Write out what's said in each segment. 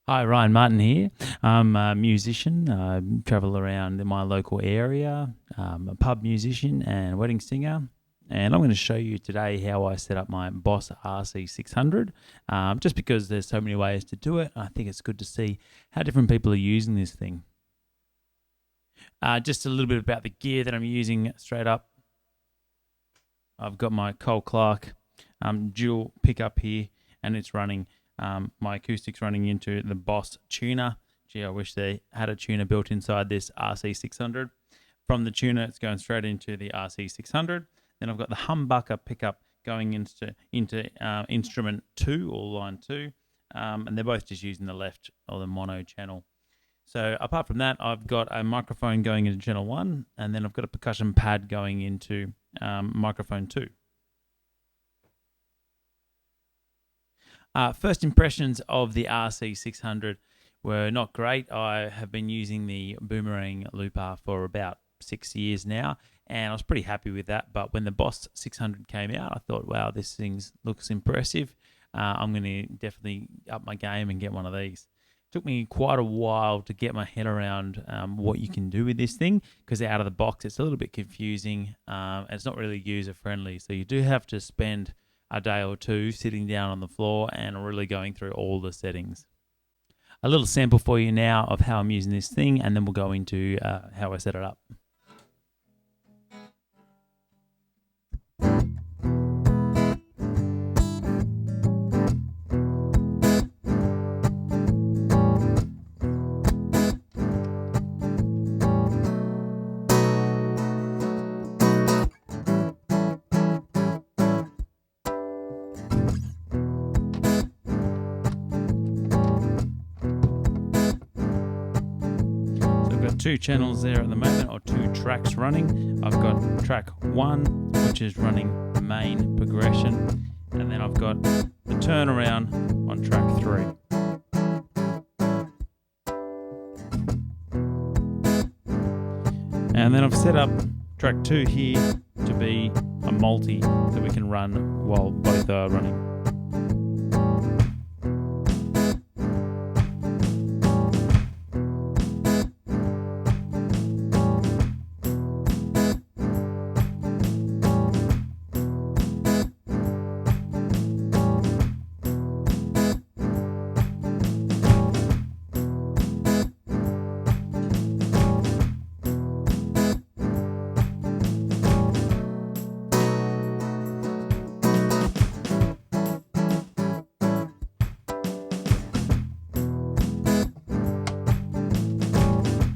Hi, Ryan Martin here. I'm a musician. I travel around in my local area. I'm a pub musician and wedding singer. And I'm going to show you today how I set up my Boss RC600. Just because there's so many ways to do it, I think it's good to see how different people are using this thing. Just a little bit about the gear that I'm using straight up. I've got my Cole Clark dual pickup here, and it's running my acoustics running into the Boss tuner. Gee, I wish they had a tuner built inside this RC600. From the tuner, it's going straight into the RC600. Then I've got the humbucker pickup going into instrument 2 or line 2, and they're both just using the left or the mono channel. So apart from that, I've got a microphone going into channel 1, and then I've got a percussion pad going into microphone 2. First impressions of the RC600 were not great. I have been using the Boomerang looper for about 6 years now, and I was pretty happy with that. But when the Boss 600 came out, I thought, wow, this thing looks impressive. I'm going to definitely up my game and get one of these. It took me quite a while to get my head around what you can do with this thing, because out of the box it's a little bit confusing and it's not really user friendly. So you do have to spend a day or two sitting down on the floor and really going through all the settings. A little sample for you now of how I'm using this thing, and then we'll go into how I set it up. Two channels there at the moment, or two tracks running. I've got track 1, which is running main progression, and then I've got the turnaround on track 3. And then I've set up track 2 here to be a multi that we can run while both are running.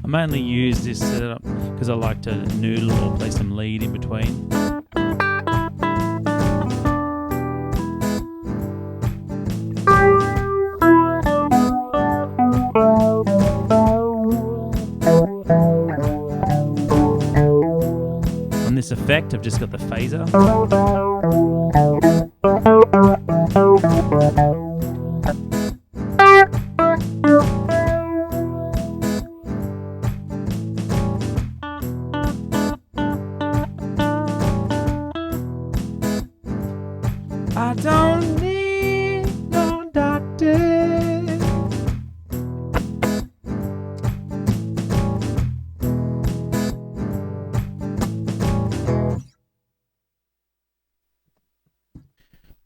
I mainly use this setup because I like to noodle or play some lead in between. On this effect, I've just got the phaser. I don't need no doctor.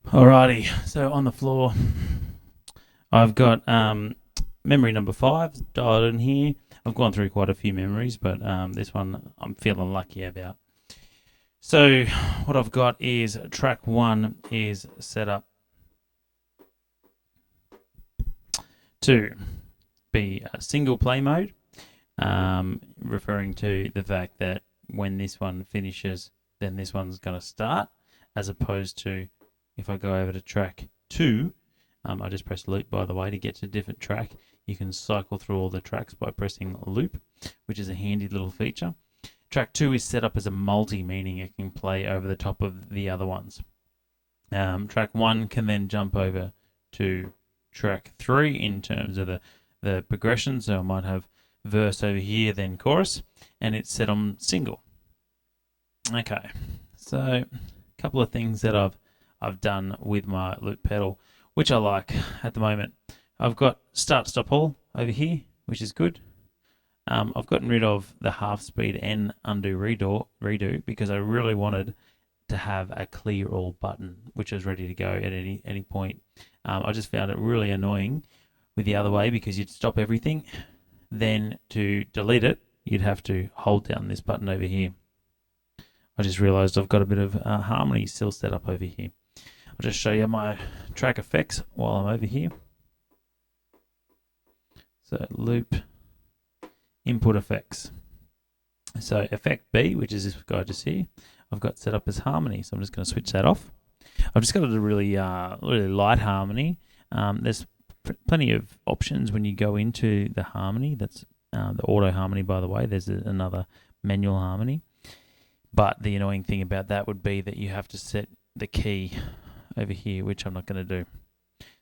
Alrighty, so on the floor, I've got memory number 5 dialed in here. I've gone through quite a few memories, but this one I'm feeling lucky about. So what I've got is track 1 is set up to be a single play mode, referring to the fact that when this one finishes, then this one's going to start, as opposed to if I go over to track 2, I just press loop, by the way, to get to a different track. You can cycle through all the tracks by pressing loop, which is a handy little feature. Track 2 is set up as a multi, meaning it can play over the top of the other ones. Track 1 can then jump over to track 3 in terms of the progression. So I might have verse over here, then chorus, and it's set on single. Okay, so a couple of things that I've done with my loop pedal, which I like at the moment. I've got start stop all over here, which is good. I've gotten rid of the half speed and undo redo because I really wanted to have a clear all button, which was ready to go at any point. I just found it really annoying with the other way because you'd stop everything. Then to delete it, you'd have to hold down this button over here. I just realized I've got a bit of harmony still set up over here. I'll just show you my track effects while I'm over here. So loop, input effects. So effect B, which is this guy just here, I've got set up as harmony. So I'm just going to switch that off. I've just got a really light harmony. There's plenty of options when you go into the harmony. That's the auto harmony, by the way. There's another manual harmony. But the annoying thing about that would be that you have to set the key over here, which I'm not going to do.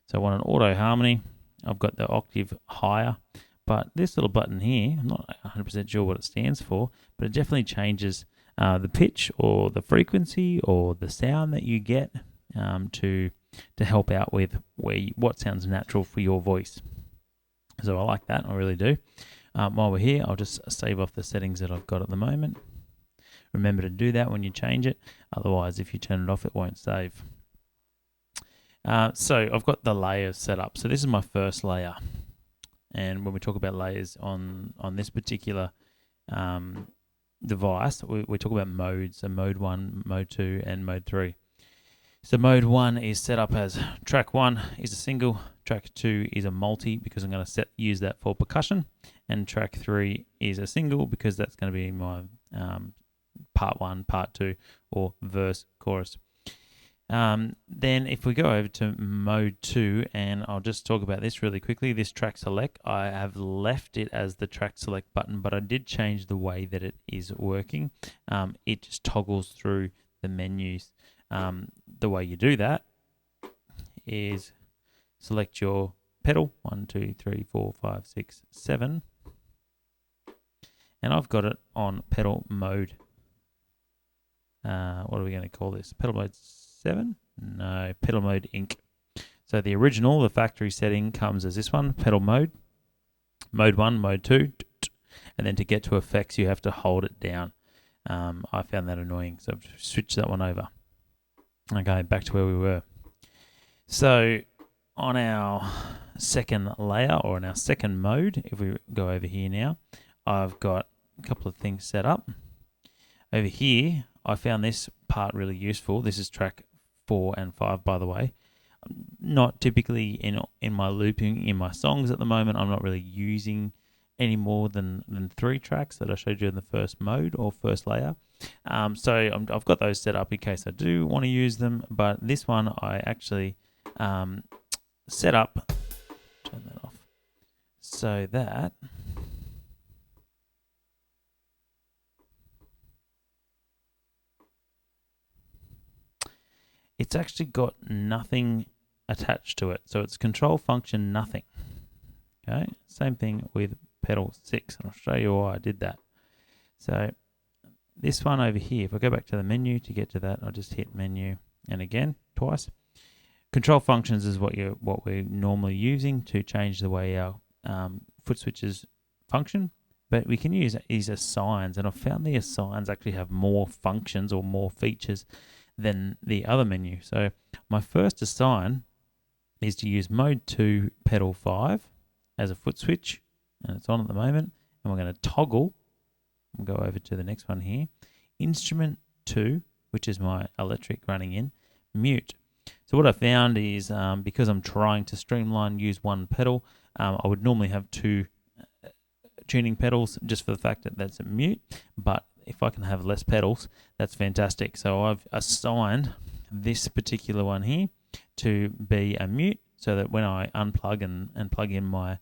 So I want an auto harmony. I've got the octave higher. But this little button here, I'm not 100% sure what it stands for, but it definitely changes the pitch or the frequency or the sound that you get to help out with what sounds natural for your voice. So I like that, I really do. While we're here, I'll just save off the settings that I've got at the moment. Remember to do that when you change it, otherwise if you turn it off it won't save. So I've got the layers set up. So this is my first layer. And when we talk about layers on this particular device, we talk about modes, so mode 1, mode 2, and mode 3. So mode 1 is set up as track 1 is a single, track 2 is a multi because I'm going to use that for percussion, and track 3 is a single because that's going to be my part 1, part 2, or verse, chorus. Then if we go over to mode 2, and I'll just talk about this really quickly, this track select, I have left it as the track select button, but I did change the way that it is working. It just toggles through the menus. The way you do that is select your pedal, 1, 2, 3, 4, 5, 6, 7, and I've got it on pedal mode. What are we going to call this? Pedal mode 7? No, pedal mode Inc. So the original, the factory setting comes as this one, pedal mode, mode 1, mode 2, and then to get to effects you have to hold it down. I found that annoying, so I've switched that one over. Okay, back to where we were. So on our second layer, or in our second mode, if we go over here now, I've got a couple of things set up. Over here, I found this part really useful. This is track 4 and 5, by the way. Not typically in my looping in my songs at the moment. I'm not really using any more than 3 tracks that I showed you in the first mode or first layer. So I've got those set up in case I do want to use them. But this one I actually set up. Turn that off. So that it's actually got nothing attached to it. So it's control function nothing. Okay, same thing with pedal 6, and I'll show you why I did that. So this one over here, if I go back to the menu to get to that, I'll just hit menu and again twice. Control functions is what we're normally using to change the way our foot switches function, but we can use these assigns, and I've found the assigns actually have more functions or more features than the other menu. So my first assign is to use mode 2 pedal 5 as a foot switch, and it's on at the moment, and we're going to toggle. We'll go over to the next one here. Instrument 2, which is my electric running in, mute. So what I found is because I'm trying to streamline, use one pedal, I would normally have 2 tuning pedals just for the fact that that's a mute, but if I can have less pedals, that's fantastic. So I've assigned this particular one here to be a mute so that when I unplug and plug in my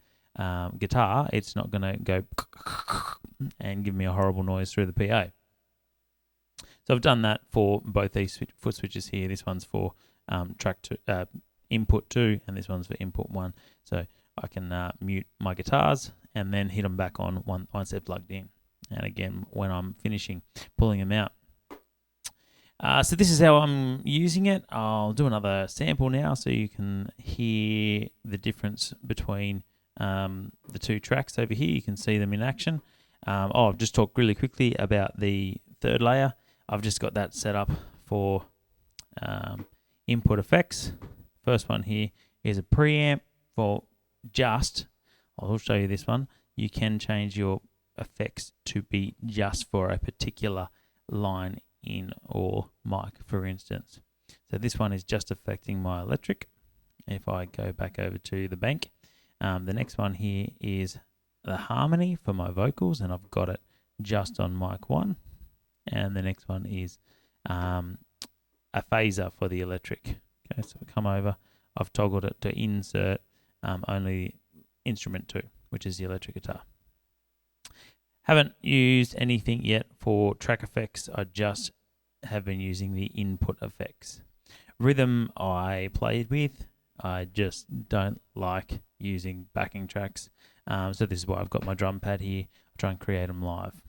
guitar, it's not going to go and give me a horrible noise through the PA. So I've done that for both these foot switches here. This one's for input 2, and this one's for input 1. So I can mute my guitars and then hit them back on once they're plugged in. And again, when I'm finishing pulling them out. So this is how I'm using it. I'll do another sample now so you can hear the difference between the two tracks over here. You can see them in action. I'll just talk really quickly about the third layer. I've just got that set up for input effects. First one here is a preamp for just, I'll show you this one. You can change your effects to be just for a particular line in or mic, for instance. So this one is just affecting my electric. If I go back over to the bank, the next one here is the harmony for my vocals, and I've got it just on mic 1. And the next one is a phaser for the electric. Okay, so I come over, I've toggled it to insert only instrument 2, which is the electric guitar. Haven't used anything yet for track effects. I just have been using the input effects. Rhythm I played with. I just don't like using backing tracks. So this is why I've got my drum pad here. I'll try and create them live.